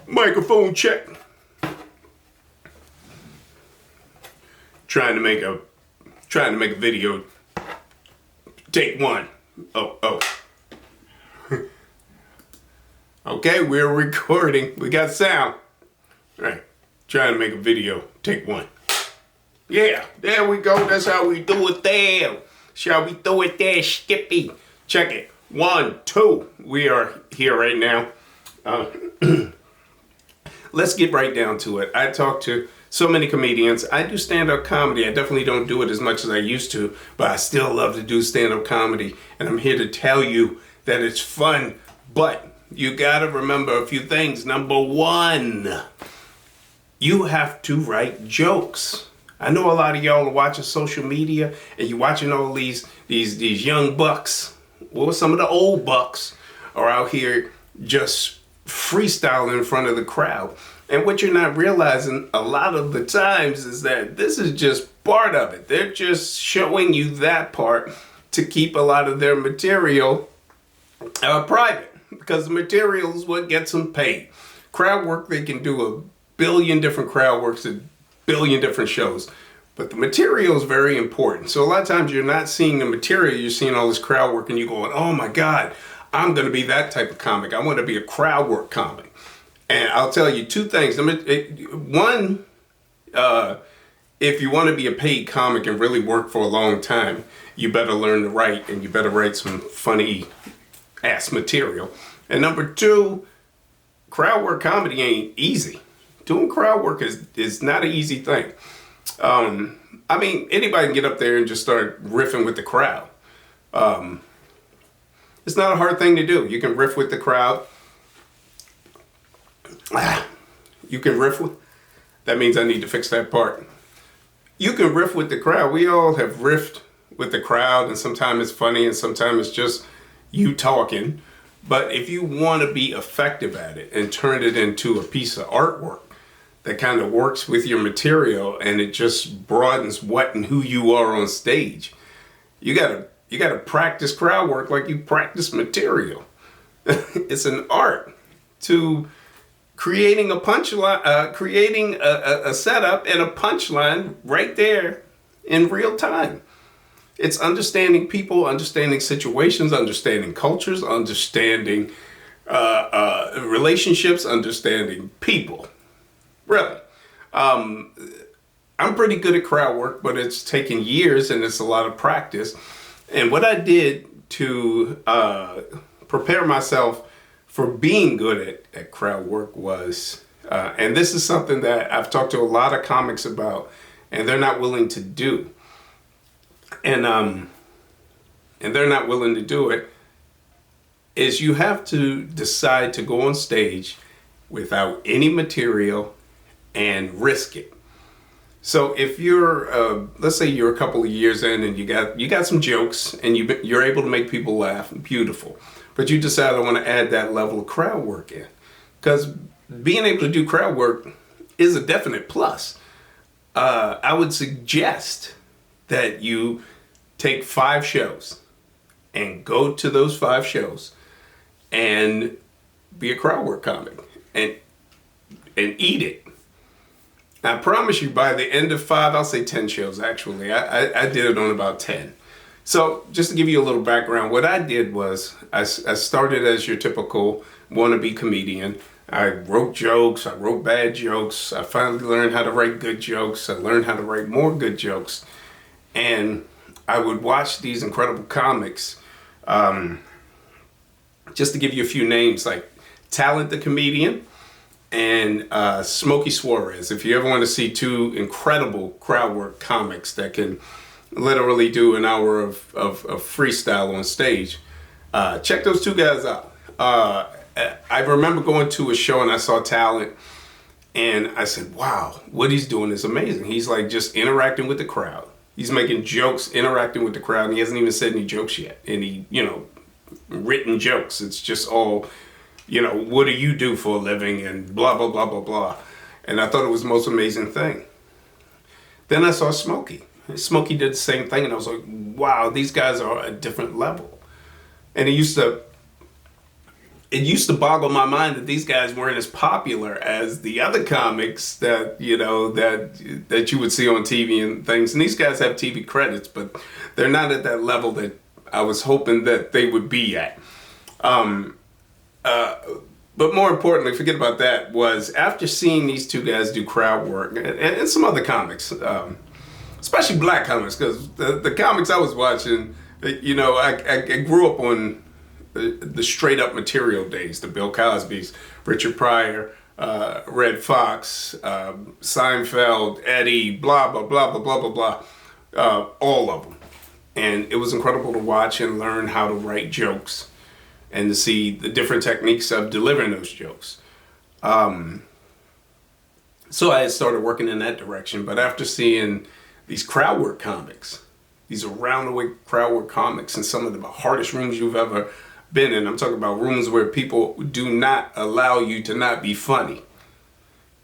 Microphone check. Trying to make a video. Take one. Oh. Okay, we're recording. We got sound. All right. Trying to make a video. Take one. Yeah, there we go. That's how we do it there. Shall we do it there, Skippy? Check it. 1, 2. We are here right now. Let's get right down to it. I talk to so many comedians. I do stand-up comedy. I definitely don't do it as much as I used to, but I still love to do stand-up comedy. And I'm here to tell you that it's fun, but you gotta remember a few things. Number one, you have to write jokes. I know a lot of y'all are watching social media and you're watching all these young bucks, or some of the old bucks are out here just freestyling in front of the crowd. And what you're not realizing a lot of the times is that this is just part of it. They're just showing you that part to keep a lot of their material private, because the material is what gets them paid. Crowd work, they can do a billion different crowd works, a billion different shows, but the material is very important. So a lot of times you're not seeing the material, you're seeing all this crowd work and you're going, oh my God, I'm going to be that type of comic. I want to be a crowd work comic. And I'll tell you two things. One, if you want to be a paid comic and really work for a long time, you better learn to write, and you better write some funny ass material. And number two, crowd work comedy ain't easy. Doing crowd work is not an easy thing. I mean, anybody can get up there and just start riffing with the crowd. It's not a hard thing to do. You can riff with the crowd. You can riff with, that means I need to fix that part. You can riff with the crowd. We all have riffed with the crowd, and sometimes it's funny and sometimes it's just you talking. But if you want to be effective at it and turn it into a piece of artwork that kind of works with your material and it just broadens what and who you are on stage, you gotta practice crowd work like you practice material. It's an art to creating a punchline, creating a setup and a punchline right there in real time. It's understanding people, understanding situations, understanding cultures, understanding relationships, understanding people. Really. I'm pretty good at crowd work, but it's taken years and it's a lot of practice. And what I did to prepare myself for being good at crowd work was, and this is something that I've talked to a lot of comics about, and they're not willing to do. And they're not willing to do it, is you have to decide to go on stage without any material and risk it. So if you're, let's say you're a couple of years in and you got some jokes and you're able to make people laugh, beautiful. But you decide I want to add that level of crowd work in. Because being able to do crowd work is a definite plus. I would suggest that you take 5 shows and go to those 5 shows and be a crowd work comic and eat it. I promise you, by the end of 5, I'll say 10 shows actually. I did it on about 10. So just to give you a little background, what I did was I started as your typical wannabe comedian. I wrote jokes, I wrote bad jokes. I finally learned how to write good jokes. I learned how to write more good jokes. And I would watch these incredible comics. Just to give you a few names, like Talent the Comedian and Smokey Suarez. If you ever want to see 2 incredible crowd work comics that can literally do an hour of freestyle on stage, check those 2 guys out. I remember going to a show and I saw Talent and I said, wow, what he's doing is amazing. He's like just interacting with the crowd. He's making jokes, interacting with the crowd, and he hasn't even said any jokes yet. Any, written jokes. It's just all, what do you do for a living and blah, blah, blah, blah, blah. And I thought it was the most amazing thing. Then I saw Smokey. Smokey did the same thing, and I was like, wow, these guys are a different level. And he used to it used to boggle my mind that these guys weren't as popular as the other comics that, you know, that you would see on TV and things. And these guys have TV credits, but they're not at that level that I was hoping that they would be at. But more importantly, forget about that, was after seeing these two guys do crowd work and some other comics, especially black comics, because the comics I was watching, you know, I grew up on the straight up material days, the Bill Cosby's, Richard Pryor, Red Fox, Seinfeld, Eddie, blah, blah, blah, blah, blah, blah, blah, all of them. And it was incredible to watch and learn how to write jokes and to see the different techniques of delivering those jokes. So I had started working in that direction, but after seeing these crowdwork comics, these around-the-way crowdwork comics in some of the hardest rooms you've ever been in, I'm talking about rooms where people do not allow you to not be funny.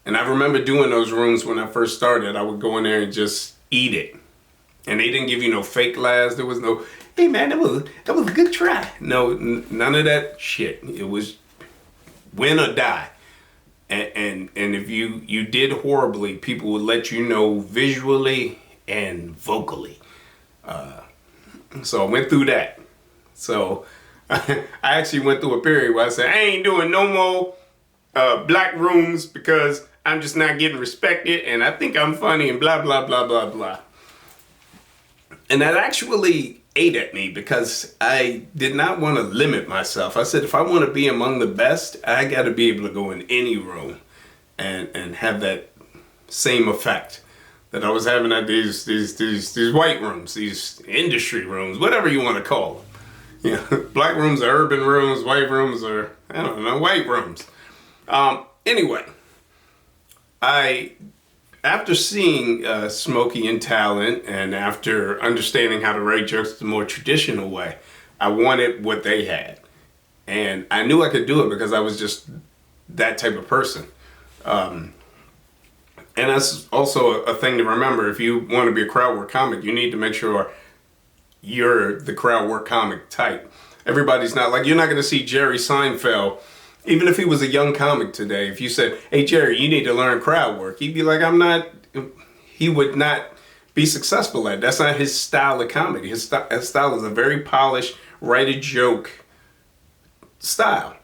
And I remember doing those rooms when I first started. I would go in there and just eat it. And they didn't give you no fake laughs. There was no, hey man, that was a good try. No, none of that shit. It was win or die. And if you did horribly, people would let you know visually and vocally. So I went through that. So I actually went through a period where I said, I ain't doing no more black rooms because I'm just not getting respected and I think I'm funny and blah, blah, blah, blah, blah. And that actually ate at me because I did not want to limit myself. I said, if I want to be among the best, I got to be able to go in any room and have that same effect that I was having at these white rooms, these industry rooms, whatever you want to call them. You know, black rooms are urban rooms, white rooms are, I don't know, white rooms. Anyway, after seeing Smokey and Talent and after understanding how to write jokes the more traditional way, I wanted what they had. And I knew I could do it because I was just that type of person. And that's also a thing to remember. If you want to be a crowdwork comic, you need to make sure you're the crowdwork comic type. Everybody's not, like, you're not going to see Jerry Seinfeld, even if he was a young comic today. If you said, hey Jerry, you need to learn crowdwork, he'd be like, he would not be successful at it. That's not his style of comedy. His style is a very polished, write a joke style.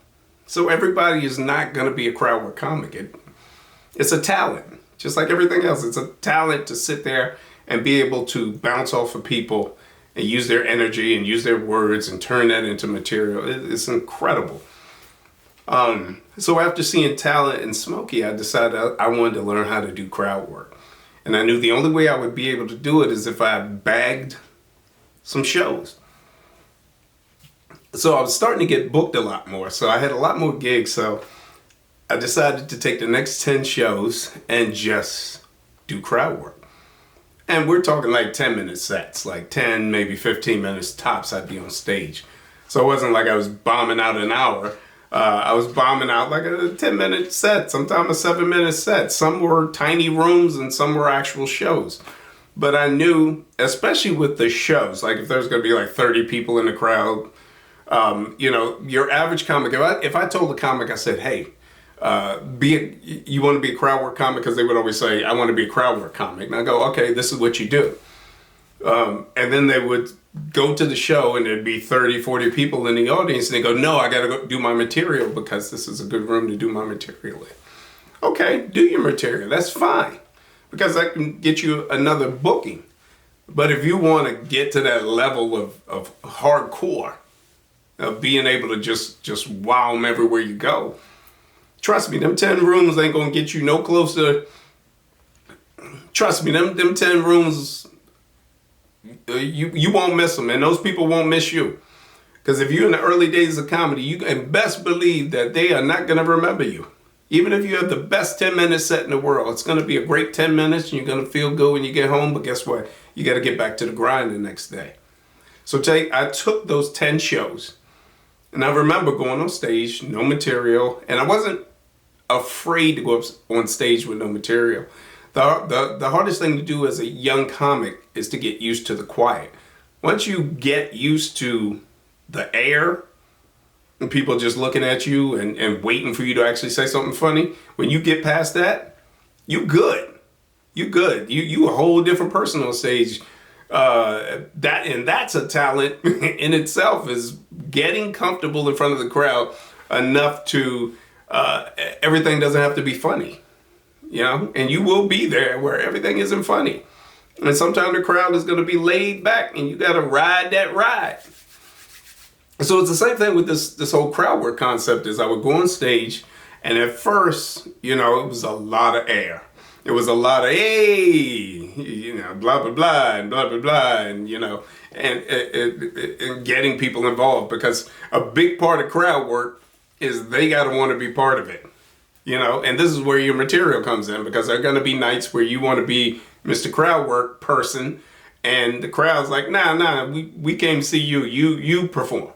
So everybody is not going to be a crowdwork comic. It's a talent, just like everything else. It's a talent to sit there and be able to bounce off of people and use their energy and use their words and turn that into material. It's incredible. So after seeing Talent and Smokey, I decided I wanted to learn how to do crowd work. And I knew the only way I would be able to do it is if I bagged some shows. So I was starting to get booked a lot more. So I had a lot more gigs. So I decided to take the next 10 shows and just do crowd work. And we're talking like 10-minute sets, like 10, maybe 15 minutes tops I'd be on stage. So it wasn't like I was bombing out an hour. I was bombing out like a 10-minute set, sometimes a 7-minute set. Some were tiny rooms and some were actual shows. But I knew, especially with the shows, like if there's going to be like 30 people in the crowd, you know, your average comic, if I told a comic, I said, hey, you want to be a crowdwork comic? Because they would always say, I want to be a crowdwork comic. And I go, okay, this is what you do. And then they would go to the show and there'd be 30, 40 people in the audience and they go, no, I got to go do my material because this is a good room to do my material in. Okay, do your material. That's fine because I can get you another booking. But if you want to get to that level of hardcore, of being able to just wow them everywhere you go, trust me, them 10 rooms ain't going to get you no closer. Trust me, them 10 rooms, you won't miss them, and those people won't miss you. Because if you're in the early days of comedy, you can best believe that they are not going to remember you. Even if you have the best 10-minute set in the world, it's going to be a great 10 minutes, and you're going to feel good when you get home, but guess what? You got to get back to the grind the next day. So I took those 10 shows, and I remember going on stage, no material, and I wasn't afraid to go up on stage with no material. The hardest thing to do as a young comic is to get used to the quiet. Once you get used to the air and people just looking at you and waiting for you to actually say something funny. When you get past that, you good. You good. You a whole different person on stage. That's a talent in itself, is getting comfortable in front of the crowd enough to everything doesn't have to be funny, you know, and you will be there where everything isn't funny. And sometimes the crowd is going to be laid back and you got to ride that ride. So it's the same thing with this whole crowd work concept. Is I would go on stage, and at first, you know, it was a lot of air. It was a lot of, hey, you know, blah, blah, blah, and blah, blah, blah, and, you know, and getting people involved, because a big part of crowd work is they got to want to be part of it, you know, and this is where your material comes in, because there are going to be nights where you want to be Mr. Crowd Work person, and the crowd's like, nah, we came to see you perform.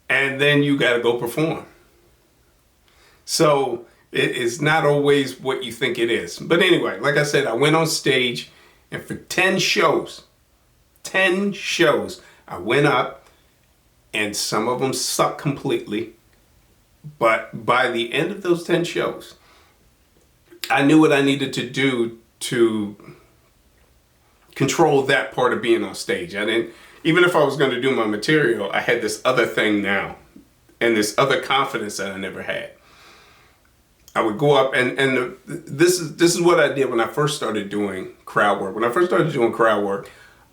And then you got to go perform. So it is not always what you think it is. But anyway, like I said, I went on stage, and for 10 shows, I went up, and some of them sucked completely. But by the end of those 10 shows, I knew what I needed to do to control that part of being on stage. I didn't, even if I was going to do my material, I had this other thing now, and this other confidence that I never had. I would go up, and this is what I did when I first started doing crowd work. When I first started doing crowd work,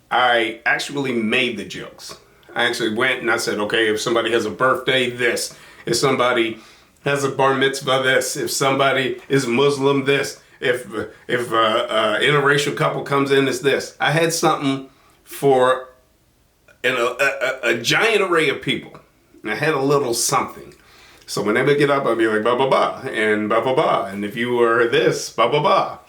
I actually made the jokes. I actually went and I said, okay, if somebody has a birthday, this. If somebody has a bar mitzvah, this. If somebody is Muslim, this. If interracial couple comes in, it's this. I had something for a giant array of people. I had a little something. So when they would get up, I'd be like, blah, blah, blah, and blah, blah, blah. And if you were this, blah, blah, blah.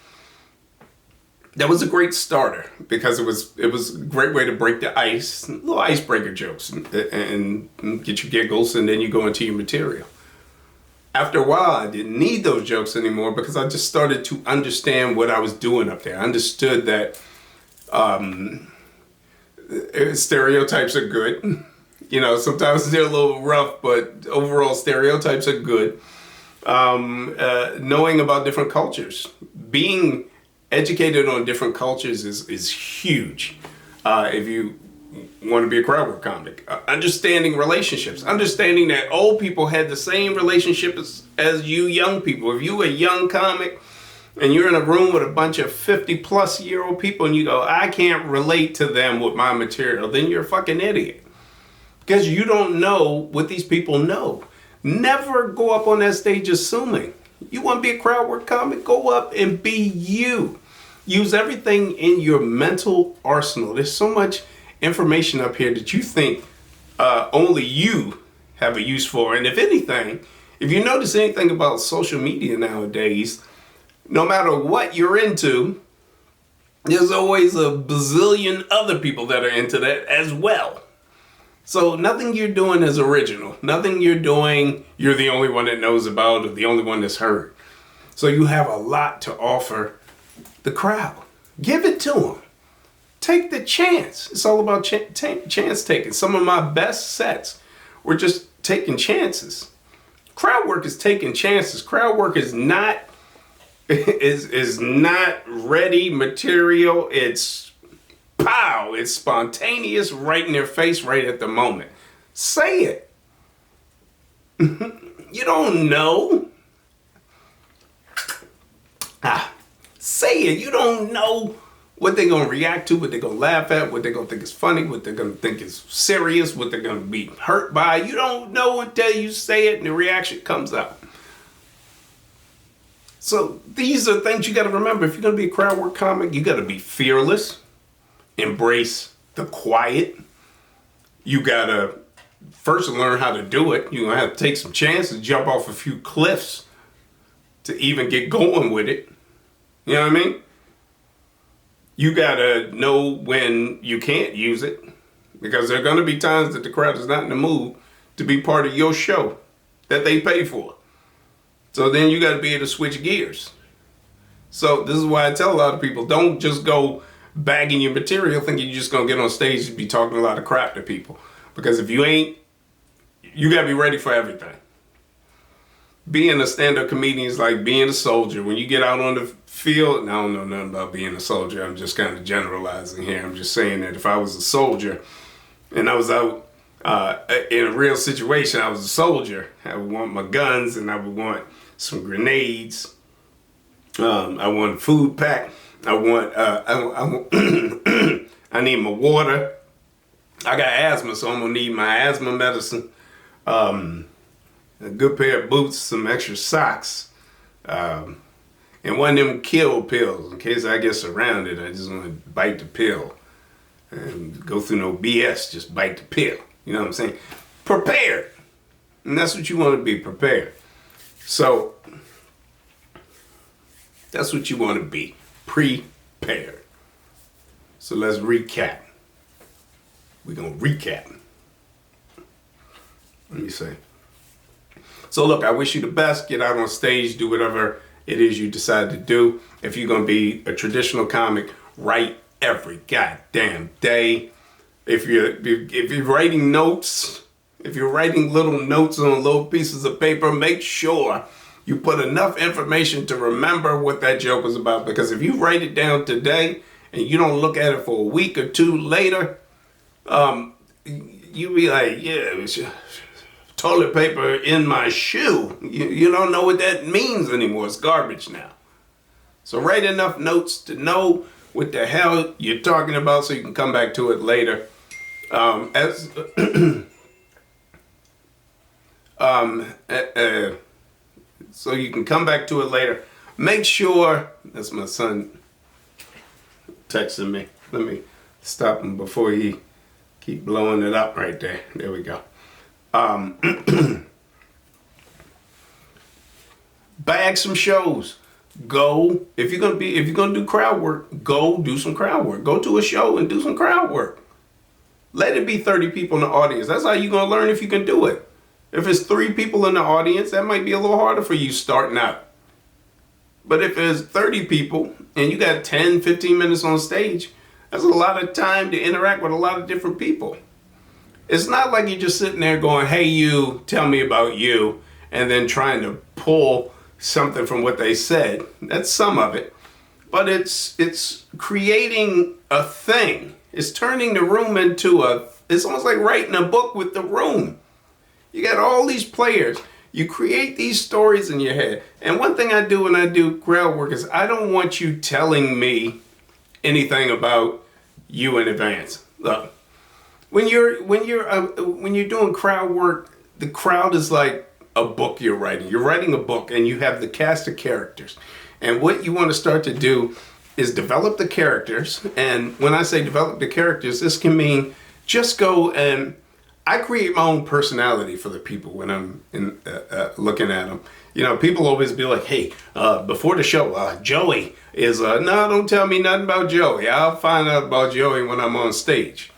That was a great starter, because it was a great way to break the ice, little icebreaker jokes, and get your giggles, and then you go into your material. After a while, I didn't need those jokes anymore, because I just started to understand what I was doing up there. I understood that stereotypes are good. You know, sometimes they're a little rough, but overall stereotypes are good. Knowing about different cultures, being educated on different cultures is huge. If you want to be a crowdwork comic, understanding relationships, understanding that old people had the same relationships as you young people. If you a young comic and you're in a room with a bunch of 50-plus-year-old people and you go, I can't relate to them with my material, then you're a fucking idiot. Because you don't know what these people know. Never go up on that stage assuming. You want to be a crowd work comic? Go up and be you. Use everything in your mental arsenal. There's so much information up here that you think only you have a use for. And if anything, if you notice anything about social media nowadays, no matter what you're into, there's always a bazillion other people that are into that as well. So nothing you're doing is original. Nothing you're doing, you're the only one that knows about, or the only one that's heard. So you have a lot to offer the crowd. Give it to them. Take the chance. It's all about chance taking. Some of my best sets were just taking chances. Crowd work is taking chances. Crowd work is not ready material. It's pow, it's spontaneous, right in their face, right at the moment. Say it. You don't know. Say it. You don't know what they're going to react to, what they're going to laugh at, what they're going to think is funny, what they're going to think is serious, what they're going to be hurt by. You don't know until you say it and the reaction comes out. So these are things you got to remember. If you're going to be a crowd work comic, you got to be fearless. Embrace the quiet. You gotta first learn how to do it. You're gonna have to take some chances, jump off a few cliffs to even get going with it. You know what I mean? You gotta know when you can't use it, because there are gonna be times that the crowd is not in the mood to be part of your show that they pay for. So then you gotta be able to switch gears. So this is why I tell a lot of people, don't just go bagging your material thinking you're just gonna get on stage and be talking a lot of crap to people. Because if you ain't you got to be ready for everything. Being a stand-up comedian is like being a soldier. When you get out on the field, and I don't know nothing about being a soldier. I'm just kind of generalizing here. I'm just saying that if I was a soldier and I was out in a real situation, I was a soldier, I would want my guns and I would want some grenades. I want a food pack. I need my water. I got asthma, so I'm gonna need my asthma medicine. A good pair of boots, some extra socks, and one of them kill pills in case I get surrounded. I just want to bite the pill and go through no BS. Just bite the pill. You know what I'm saying? Prepared, and that's what you want to be, prepared. So that's what you want to be, prepared. So let's recap. We're gonna recap. Let me say. So look, I wish you the best. Get out on stage, do whatever it is you decide to do. If you're gonna be a traditional comic, write every goddamn day. If you're writing notes, if you're writing little notes on little pieces of paper, make sure you put enough information to remember what that joke was about. Because if you write it down today and you don't look at it for a week or two later, you'll be like, yeah, it was toilet paper in my shoe. You don't know what that means anymore. It's garbage now. So write enough notes to know what the hell you're talking about so you can come back to it later. So you can come back to it later. Make sure, that's my son texting me. Let me stop him before he keep blowing it up right there. There we go. Bag some shows. Go, if you're gonna do crowd work, go do some crowd work. Go to a show and do some crowd work. Let it be 30 people in the audience. That's how you're gonna learn if you can do it. If it's 3 people in the audience, that might be a little harder for you starting out. But if there's 30 people and you got 10, 15 minutes on stage, that's a lot of time to interact with a lot of different people. It's not like you're just sitting there going, hey, you, tell me about you, and then trying to pull something from what they said. That's some of it. But it's creating a thing. It's turning the room into it's almost like writing a book with the room. You got all these players. You create these stories in your head. And one thing I do when I do crowd work is I don't want you telling me anything about you in advance. Look, when you're doing crowd work, the crowd is like a book you're writing. You're writing a book and you have the cast of characters. And what you want to start to do is develop the characters. And when I say develop the characters, this can mean just go and I create my own personality for the people when I'm looking at them. You know, people always be like, hey, before the show, Joey is, no, don't tell me nothing about Joey. I'll find out about Joey when I'm on stage.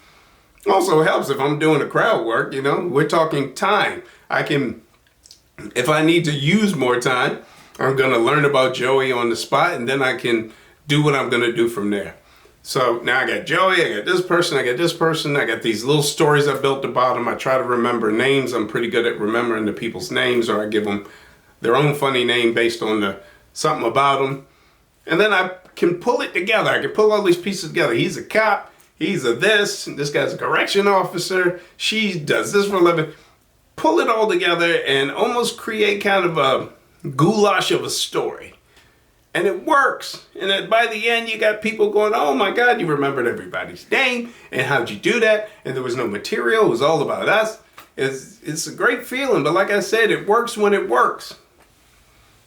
Also helps if I'm doing a crowd work, you know, we're talking time. I can, if I need to use more time, I'm going to learn about Joey on the spot and then I can do what I'm going to do from there. So now I got Joey, I got this person, I got this person, I got these little stories I built about them. I try to remember names. I'm pretty good at remembering the people's names, or I give them their own funny name based on something about them. And then I can pull it together. I can pull all these pieces together. He's a cop, he's a this guy's a correction officer, she does this for a living. Pull it all together and almost create kind of a goulash of a story. And it works. And then by the end, you got people going, oh my God, you remembered everybody's name. And how'd you do that? And there was no material. It was all about us. It's a great feeling. But like I said, it works when it works.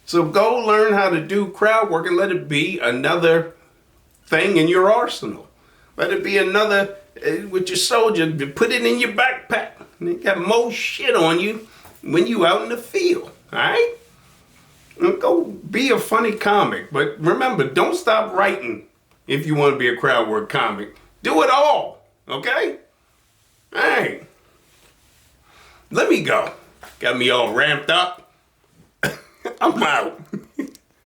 So go learn how to do crowd work and let it be another thing in your arsenal. Let it be another, with your soldier, put it in your backpack. And you got more shit on you when you out in the field. All right? Go be a funny comic, but remember, don't stop writing if you want to be a crowd work comic. Do it all, okay? All right. Let me go. Got me all ramped up. I'm out.